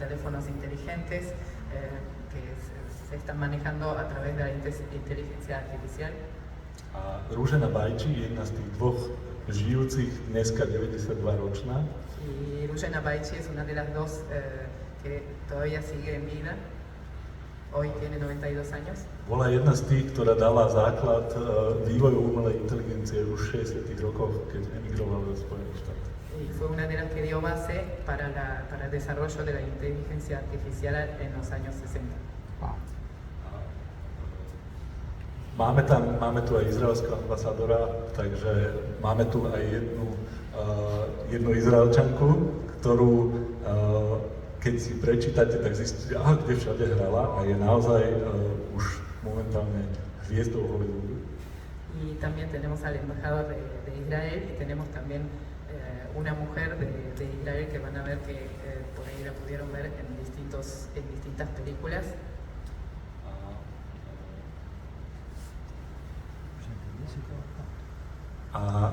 teléfonos inteligentes que se están manejando a través de la inteligencia artificial. A Ružena Bajči je jedna z tých dvoch žijúcich, dneska 92-ročná. Y Ružena Bajči es una de las dos que todavía sigue en vida. Hoy tiene 92 años. Bola jedna z tých, ktorá dala základ vývoju umelej inteligencie už v 60. rokoch, keď emigrovala do Spojených štátov. Y fue una de las que dio base para el desarrollo de la inteligencia artificial en los años 60. Máme tu aj izraelského ambasádora, takže máme tu aj jednu Izraelčanku, ktorú keď si prečítate, tak zistíte, kde všade hrala a je naozaj už momentálne hviezdou Hollywoodu. Y también tenemos al embajador de Israel y tenemos también una mujer de Israel que van a ver que por ahí la pudieron ver en distintas películas. A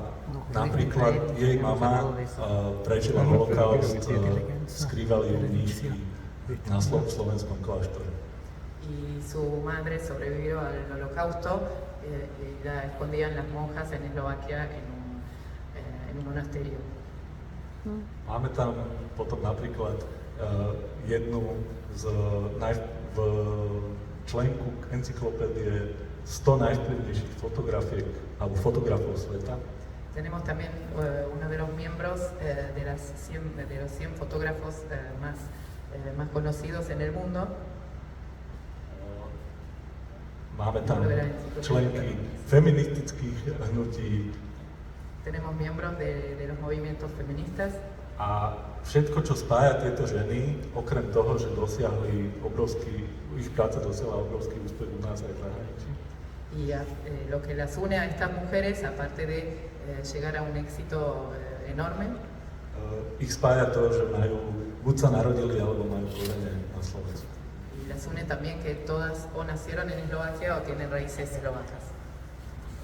napríklad jej mama prežila holokaust, skrývali ju mníšky na slovenskom kláštore. Y su madre sobrevivió al holocausto y la escondían las monjas en Eslovaquia en un monasterio. Máme tam potom napríklad jednu v členku encyklopédie 100 najvplyvnejších fotografiek alebo fotografov sveta. Tenemos también uno de los miembros de los 100 fotógrafos más conocidos en el mundo. Máme tam členky feministických hnutí. Tenemos miembros de los movimientos feministas. A všetko, čo spája tieto ženy, okrem toho, že ich práca dosiahla obrovský úspech u nás aj v zahraničí. Y lo que las une a estas mujeres, aparte de llegar a un éxito enorme, ich spája to, že buď sa narodili, alebo majú korene na Slovensku. Y las une también que todas o nacieron en Eslovaquia o tienen raíces eslovacas.